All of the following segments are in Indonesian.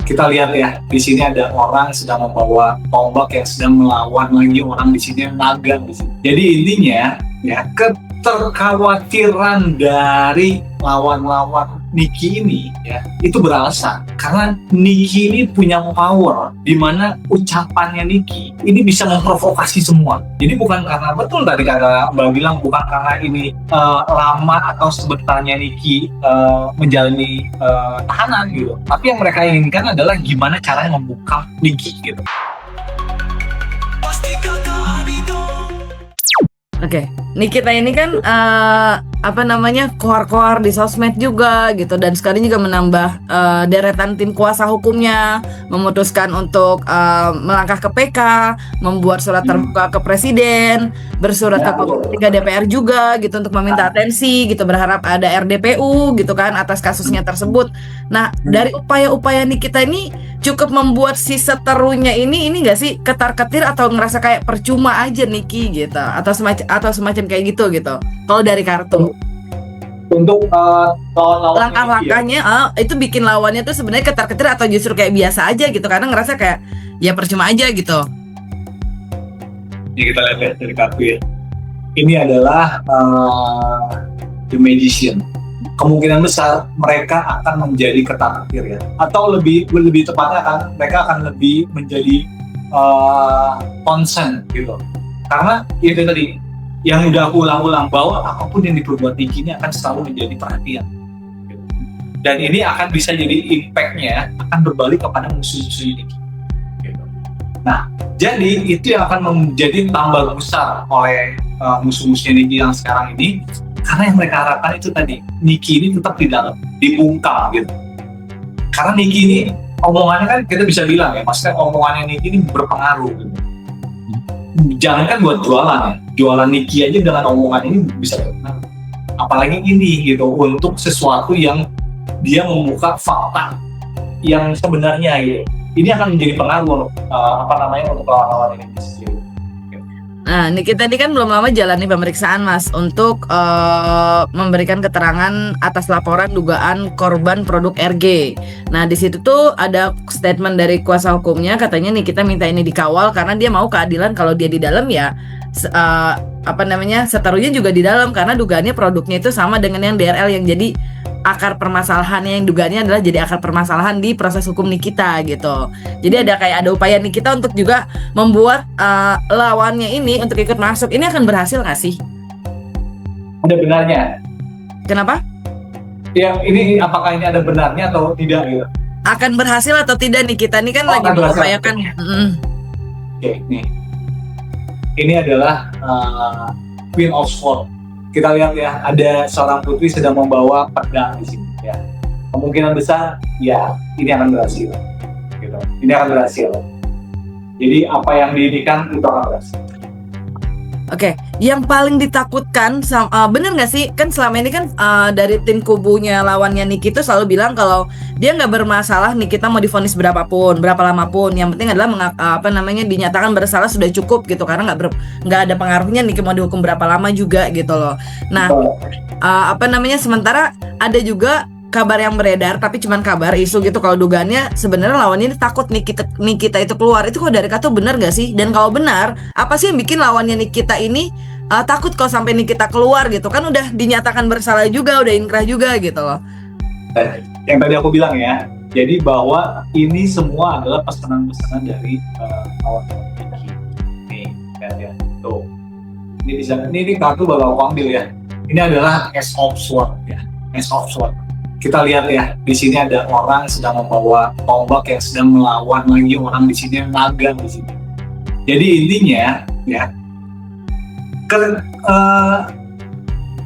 Kita lihat ya, di sini ada orang sedang membawa tombak yang sedang melawan lagi orang di sini yang naga di sini. Jadi intinya ya, keterkhawatiran dari lawan-lawan Niki ini ya itu beralasan karena Niki ini punya power di mana ucapannya Niki ini bisa memprovokasi semua. Jadi bukan karena betul tadi kata Mbak bilang bukan karena ini lama atau sebenarnya Niki menjalani tahanan gitu. Tapi yang mereka inginkan adalah gimana caranya membuka Niki gitu. Oke, Nikita ini kan koar-koar di sosmed juga gitu, dan sekarang juga menambah deretan tim kuasa hukumnya memutuskan untuk melangkah ke PK, membuat surat terbuka ke Presiden, bersurat ke Komisi 3 DPR juga gitu untuk meminta atensi gitu, berharap ada RDPU gitu kan atas kasusnya tersebut. Nah, dari upaya-upaya Nikita ini cukup membuat si seterunya ini nggak sih ketar-ketir atau ngerasa kayak percuma aja Niki gitu atau semacam kayak gitu kalau dari kartu untuk langkah-langkahnya itu bikin lawannya tuh sebenarnya ketar-ketir atau justru kayak biasa aja gitu karena ngerasa kayak ya percuma aja gitu. Ya kita lihat ya dari kartu ya, ini adalah The Magician. Kemungkinan besar mereka akan menjadi ketar-ketir ya, atau lebih tepatnya mereka akan lebih menjadi concern gitu, karena itu tadi yang udah aku ulang-ulang bahwa apapun yang diperbuat Niki ini akan selalu menjadi perhatian gitu. Dan ini akan bisa jadi impact-nya akan berbalik kepada musuh-musuh Niki gitu. Nah, jadi itu yang akan menjadi tambah besar oleh musuh-musuhnya Niki yang sekarang ini. Karena yang mereka harapkan itu tadi, Niki ini tetap di dalam, dibungkam gitu. Karena Niki ini omongannya kan kita bisa bilang ya, maksudnya omongannya Niki ini berpengaruh gitu. Jangan kan buat jualan Niki aja dengan omongan ini bisa berpengaruh. Apalagi ini gitu, untuk sesuatu yang dia membuka fakta yang sebenarnya gitu. Ini akan menjadi pengaruh untuk untuk lawan-lawan ini. Nah, Nikita tadi kan belum lama jalani pemeriksaan Mas untuk memberikan keterangan atas laporan dugaan korban produk RG. Nah, di situ tuh ada statement dari kuasa hukumnya, katanya Nikita minta ini dikawal karena dia mau keadilan. Kalau dia di dalam ya seterunya juga di dalam karena dugaannya produknya itu sama dengan yang DRL yang jadi akar permasalahannya, yang dugaannya adalah jadi akar permasalahan di proses hukum Nikita gitu. Jadi ada upaya Nikita untuk juga membuat lawannya ini untuk ikut masuk. Ini akan berhasil nggak sih? Ada benarnya. Kenapa? Ya, ini apakah ini ada benarnya atau tidak gitu? Akan berhasil atau tidak Nikita ini kan lagi mengupayakan. Oke, nih. Ini adalah Queen of Swords. Kita lihat ya, ada seorang putri sedang membawa pedang di sini ya. Kemungkinan besar ya ini akan berhasil gitu. Ini akan berhasil. Jadi apa yang diinginkan itu akan berhasil. Oke, yang paling ditakutkan bener nggak sih, kan selama ini kan dari tim kubunya lawannya Niki itu selalu bilang kalau dia nggak bermasalah Nikita mau divonis berapa lama pun, yang penting adalah dinyatakan bersalah sudah cukup gitu, karena nggak ada pengaruhnya Niki mau dihukum berapa lama juga gitu loh. Nah, sementara ada juga kabar yang beredar, tapi cuman kabar isu gitu, kalau dugaannya sebenarnya lawannya ini takut Nikita itu keluar. Itu kalau dari Katu benar gak sih? Dan kalau benar, apa sih yang bikin lawannya Nikita ini takut kalau sampai Nikita keluar gitu? Kan udah dinyatakan bersalah juga, udah inkrah juga gitu loh. Yang tadi aku bilang ya, jadi bahwa ini semua adalah pesanan-pesanan dari lawan Niki. Nih, ya. Tuh. Ini Katu bakal aku ambil ya. Ini adalah Ace of Swords ya. Ace of Swords. Kita lihat ya, di sini ada orang sedang membawa tombak yang sedang melawan lagi orang di sini yang naga di sini. Jadi intinya ya,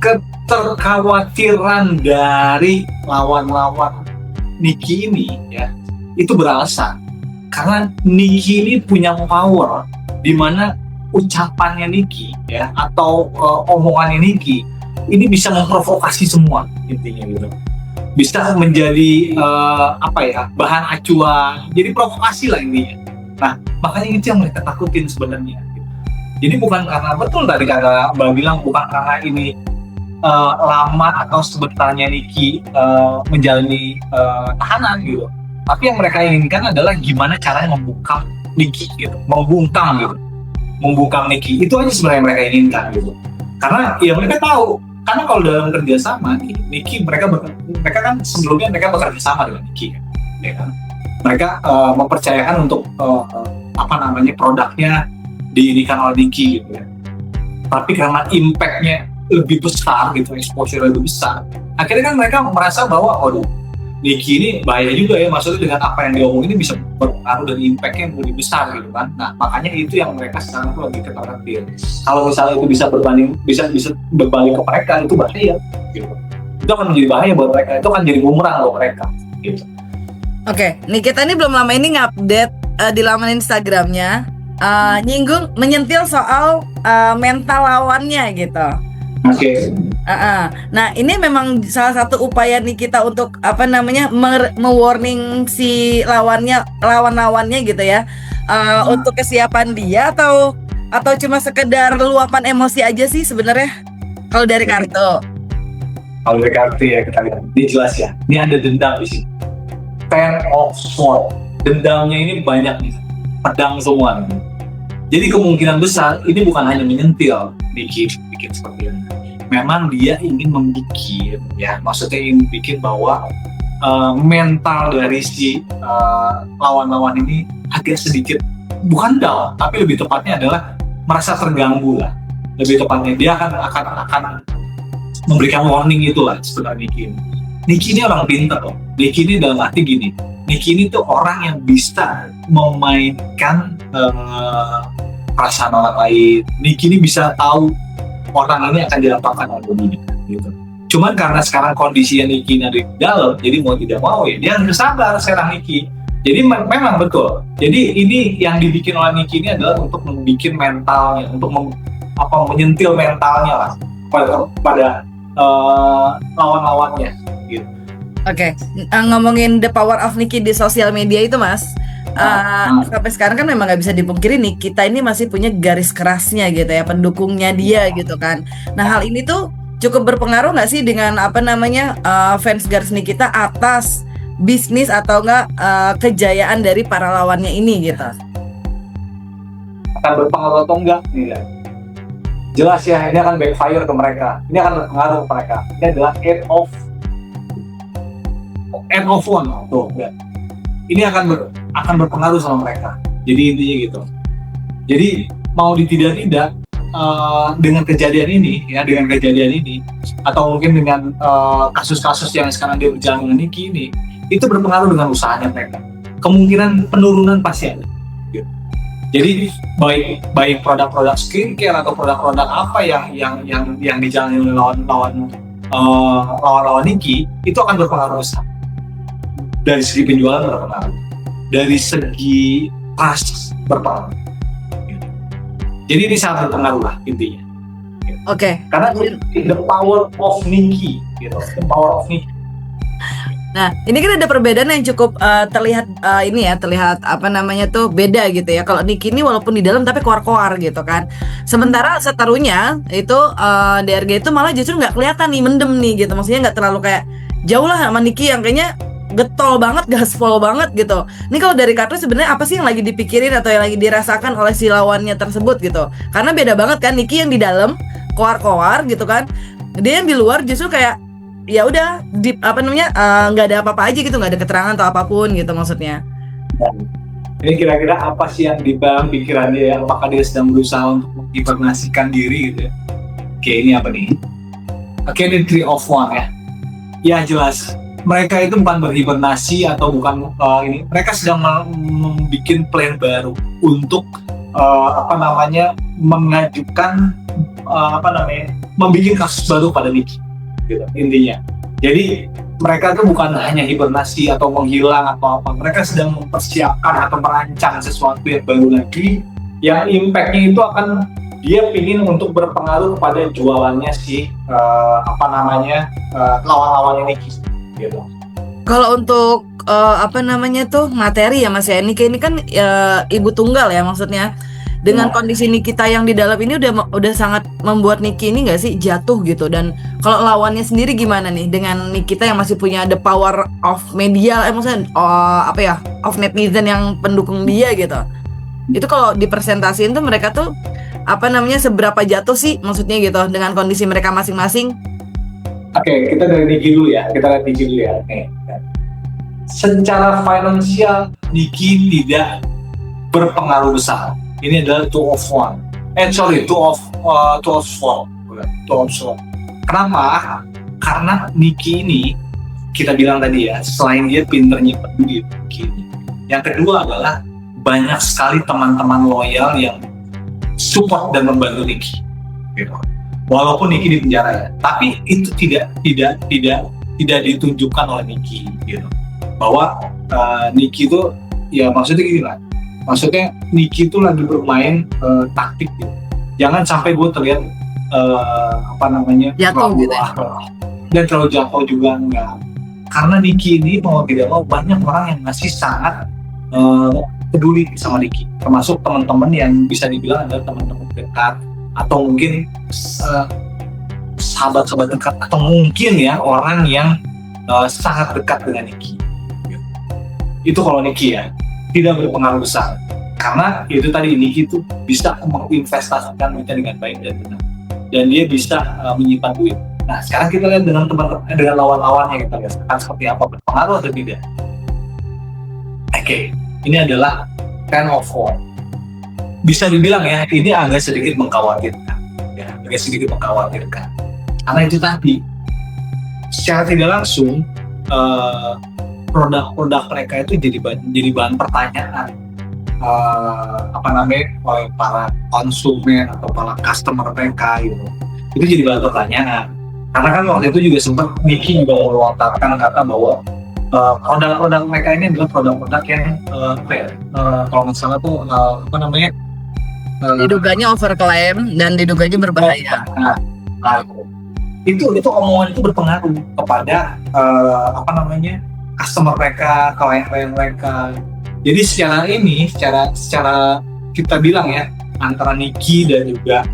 keterkhawatiran dari lawan-lawan Niki ini ya, itu beralasan karena Niki ini punya power di mana ucapannya Niki ya atau omongannya Niki ini bisa memprovokasi semua intinya gitu. Bisa menjadi bahan acuan, jadi provokasi lah intinya. Nah, makanya itu yang mereka takutin sebenarnya. Jadi bukan karena betul tadi kata Mbak bilang bukan karena ini lama atau sebenarnya Niki menjalani tahanan gitu. Tapi yang mereka inginkan adalah gimana caranya membungkam Nicky gitu, membungkam Nicky. Itu aja sebenarnya yang mereka inginkan gitu. Karena ya mereka tahu, karena kalau dalam kerjasama Nicky mereka kan sebelumnya mereka bekerja sama dengan Nicky kan, ya kan? Mereka mempercayakan untuk produknya diinikan oleh Nicky gitu ya. Tapi karena impact-nya lebih besar gitu, exposure lebih besar, akhirnya kan mereka merasa bahwa Nicky ini bahaya juga ya, maksudnya dengan apa yang diomongin ini bisa berpengaruh dan impact-nya yang lebih besar gitu kan. Nah makanya itu yang mereka sekarang tuh lagi ketar-ketir. Kalau misalnya itu bisa berbalik ke mereka, itu bahaya gitu. Itu akan menjadi bahaya buat mereka, itu akan jadi bumerang buat mereka gitu. Oke, nih kita ini belum lama ini ngupdate di laman Instagramnya, nyinggung menyentil soal mental lawannya gitu. Oke. Nah ini memang salah satu upaya nih kita untuk me-warning si lawan-lawannya gitu ya, untuk kesiapan dia atau cuma sekedar luapan emosi aja sih sebenarnya kalau dari Karto. Kalau dari Karto ya kita lihat, ini jelas ya, ini ada dendam di sini. Ten of Swords, dendamnya ini banyak nih, pedang semua nih. Jadi kemungkinan besar ini bukan hanya menyentil bikin seperti ini. Memang dia ingin membuat, ya maksudnya ingin bikin bahwa mental dari si lawan-lawan ini agak sedikit bukan down, tapi lebih tepatnya adalah merasa terganggu lah. Lebih tepatnya dia akan memberikan warning itulah sebenarnya Nicky. Nicky ini orang pintar loh. Nicky ini dalam arti gini, Nicky ini tuh orang yang bisa memainkan perasaan orang lain. Nicky ini bisa tahu orang ini akan diapakan oleh ini gitu. Cuman karena sekarang kondisinya Nicky ada di dalam, jadi mau tidak mau ya dia harus sabar sekarang Nicky. Jadi memang betul. Jadi ini yang dibikin oleh Nicky ini adalah untuk membuat mentalnya, untuk menyentil mentalnya lah pada lawan-lawannya gitu. Oke, ngomongin the power of Nicky di sosial media itu Mas, sampai sekarang kan memang nggak bisa dipungkiri nih, kita ini masih punya garis kerasnya gitu ya, pendukungnya dia gitu kan. Nah hal ini tuh cukup berpengaruh nggak sih dengan fans garis Nikita atas bisnis atau enggak kejayaan dari para lawannya ini gitu? Akan berpengaruh atau enggak? Iya. Jelas ya, ini akan backfire ke mereka. Ini akan berpengaruh ke mereka. Ini adalah end of one tuh. Ya. Ini akan berpengaruh sama mereka. Jadi intinya gitu. Jadi mau tidak dengan kejadian ini atau mungkin dengan kasus-kasus yang sekarang dia berjalan dengan Nicky ini, itu berpengaruh dengan usahanya mereka. Kemungkinan penurunan pasti ada. Gitu. Jadi baik produk-produk skincare atau produk-produk apa yang dijalani oleh lawan Nicky itu akan berpengaruh besar. Dari segi penjualan berpengaruh, dari segi trust berpengaruh. Jadi ini sangat berpengaruh lah intinya. Oke. Karena the power of Nicky, gitu. The power of Nicky. Nah, ini kan ada perbedaan yang cukup terlihat beda gitu ya. Kalau Nicky ini walaupun di dalam tapi koar-koar gitu kan. Sementara Setarunya itu DRG itu malah justru nggak kelihatan nih, mendem nih gitu. Maksudnya nggak terlalu kayak jauh lah sama Nicky yang kayaknya getol banget, gaspol banget gitu. Ini kalau dari Kartu sebenarnya apa sih yang lagi dipikirin atau yang lagi dirasakan oleh si lawannya tersebut gitu? Karena beda banget kan, Nicky yang di dalam koar-koar gitu kan. Dia yang di luar justru kayak ya udah nggak ada apa-apa aja gitu, nggak ada keterangan atau apapun gitu maksudnya. Ini kira-kira apa sih yang di dalam pikiran dia? Apakah dia sedang berusaha untuk menghibernasikan diri gitu ya? Oke, ini apa nih? Oke, ini 3 of One ya. Ya jelas, mereka itu bukan berhibernasi atau bukan ini. Mereka sedang membuat plan baru untuk mengajukan membuat kasus baru pada Nicky. Gitu, intinya. Jadi mereka tuh bukan hanya hibernasi atau menghilang atau apa, mereka sedang mempersiapkan atau merancang sesuatu yang baru lagi yang impact-nya itu akan dia pingin untuk berpengaruh pada jualannya si lawan-lawannya Nicky gitu. Kalau untuk materi ya Mas ya, ini kan ibu tunggal ya maksudnya. dengan kondisi Nikita yang di dalam ini udah sangat membuat Niki ini nggak sih jatuh gitu. Dan kalau lawannya sendiri gimana nih dengan Nikita yang masih punya the power of media, maksudnya apa ya, of netizen yang pendukung dia gitu. Itu kalau dipresentasiin tuh mereka tuh apa namanya, seberapa jatuh sih maksudnya gitu dengan kondisi mereka masing-masing. Oke, kita dari Niki dulu ya. Kita lihat Niki dulu ya. Nih. Secara finansial, Niki tidak berpengaruh besar. Ini adalah two of four. Kenapa? Karena Niki ini, kita bilang tadi ya, selain dia pinter nyimpen duit, yang kedua adalah banyak sekali teman-teman loyal yang support dan membantu Niki. Gitu. Walaupun Niki di penjara ya, tapi itu tidak ditunjukkan oleh Niki. Gitu. Bahwa Niki itu ya maksudnya gini lah. Maksudnya Niki itu lagi bermain taktik gitu. Jangan sampai gue terlihat jatuh gitu ya. Dan terlalu jatuh juga enggak. Karena Niki ini mau tidak mau banyak orang yang masih sangat peduli sama Niki, termasuk teman-teman yang bisa dibilang adalah teman-teman dekat atau mungkin sahabat-sahabat dekat atau mungkin ya orang yang sangat dekat dengan Niki. Itu kalau Niki ya tidak berpengaruh besar, karena itu tadi Niki itu bisa menginvestasikan duitnya dengan baik dan benar, dan dia bisa menyimpan duit. Nah sekarang kita lihat dengan dengan lawan-lawannya, kita lihat akan seperti apa, berpengaruh atau tidak. Oke, ini adalah Ten of Four. Bisa dibilang ya ini agak sedikit mengkhawatirkan, ya agak sedikit mengkhawatirkan, karena itu tadi secara tidak langsung produk-produk mereka itu jadi bahan pertanyaan oleh para konsumen atau para customer mereka gitu. Itu jadi bahan pertanyaan karena kan waktu itu juga sempat Niki juga melontarkan kata bahwa produk-produk mereka ini adalah produk-produk yang kalau nggak salah tuh diduganya overclaim dan diduganya berbahaya. Itu omongan itu berpengaruh kepada customer mereka, klien mereka. Jadi secara kita bilang ya, antara Niki dan juga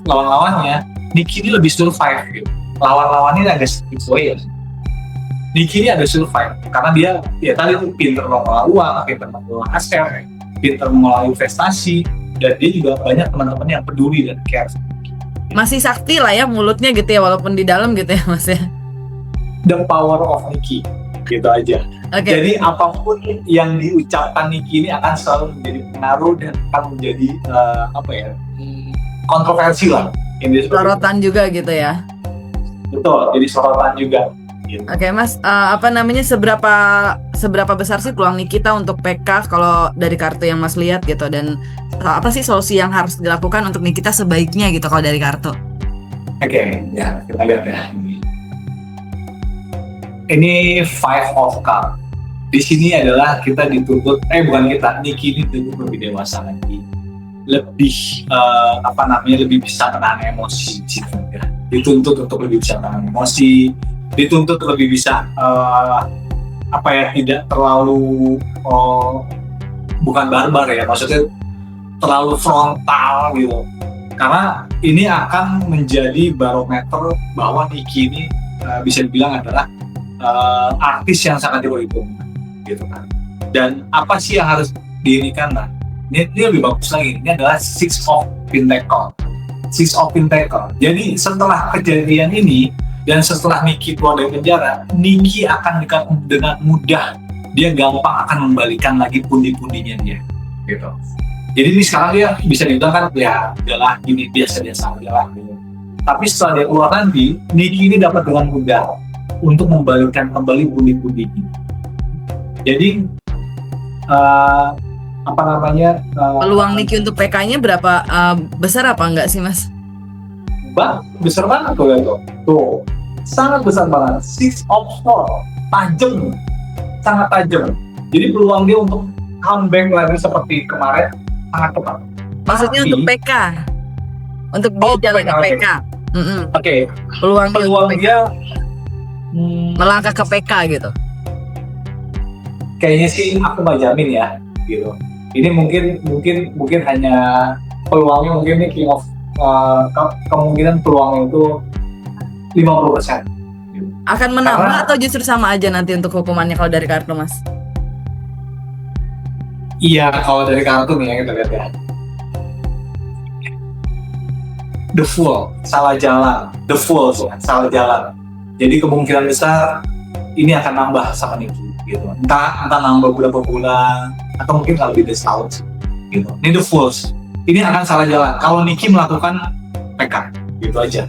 lawan-lawannya, Niki ini lebih survive gitu. Lawan-lawannya agak sedikit loyal. Niki ini agak survive karena dia ya tadi tuh pinter mengelola uang, pinter mengelola aset, pinter mengelola investasi, dan dia juga banyak teman-teman yang peduli dan care. Masih sakti lah ya mulutnya gitu ya, walaupun di dalam gitu ya Mas ya. The power of Niki, gitu aja. Okay. Jadi apapun yang diucapkan Niki ini akan selalu menjadi pengaruh dan akan menjadi kontroversi lah. Sorotan juga gitu ya. Betul, jadi sorotan juga. Gitu. Oke, Mas, seberapa besar sih peluang Nikita untuk PK kalau dari kartu yang Mas lihat gitu, dan apa sih solusi yang harus dilakukan untuk Nikita sebaiknya gitu kalau dari kartu? Oke, ya kita lihat ya. Ini Five of Cups. Di sini adalah kita dituntut, Niki ini dituntut lebih dewasa lagi, lebih lebih bisa menahan emosi, gitu ya. Dituntut untuk lebih bisa menahan emosi, dituntut lebih bisa tidak terlalu bukan barbar ya, maksudnya terlalu frontal gitu, karena ini akan menjadi barometer bahwa Niki ini bisa dibilang adalah artis yang sangat diperhitungkan gitu kan. Dan apa sih yang harus diinikan lah, ini lebih bagus lagi, ini adalah Six of Pentacles. Jadi setelah kejadian ini dan setelah Niki keluar dari penjara, Niki akan dengan mudah, dia gampang akan membalikan lagi pundi-pundinya dia gitu. Jadi ini sekarang dia bisa dibilang kan ya udahlah gini, biasa-biasa aja lah gitu. Tapi setelah dia keluar nanti, Niki ini dapat dengan mudah untuk membalikkan kembali pundi-pundinya. Jadi peluang Niki untuk PK-nya berapa besar apa enggak sih Mas? Besar banget tuh, sangat besar banget. Six of Swords, tajam, sangat tajam. Jadi peluang dia untuk comeback lagi seperti kemarin sangat tepat. Maksudnya untuk PK, untuk dia jalan ke PK. Oke. Peluang dia melangkah ke PK gitu. Kayaknya sih aku nggak jamin ya, gitu. Ini mungkin hanya peluangnya mungkin nih king of kemungkinan peluangnya itu 50%. Akan menambah Karena- atau justru sama aja nanti untuk hukumannya kalau dari kartu Mas? Iya, kalau dari kartu nih ya kita lihat ya. The Fool, salah jalan. The Fool, salah jalan. Jadi kemungkinan besar ini akan nambah sama Nicky, gitu. Entah nambah beberapa bulan atau mungkin nggak lebih dari setahun, gitu. Ini The Fools. Ini akan salah jalan. Kalau Nicky melakukan PK, gitu aja.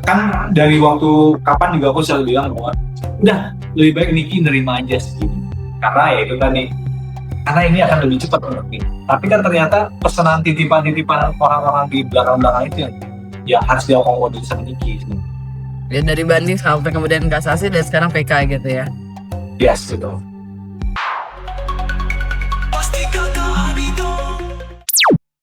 Kan dari waktu kapan juga aku selalu bilang bahwa udah lebih baik Nicky nerima aja segini. Karena ya itu tadi. Karena ini akan lebih cepat untuk Nicky. Tapi kan ternyata pesanan titipan-titipan orang-orang di belakang-belakang itu ya harus diakomodir sama Nicky. Ya dari banding sampai kemudian kasasi dan sekarang PK gitu ya. Yes, gitu. Pastikan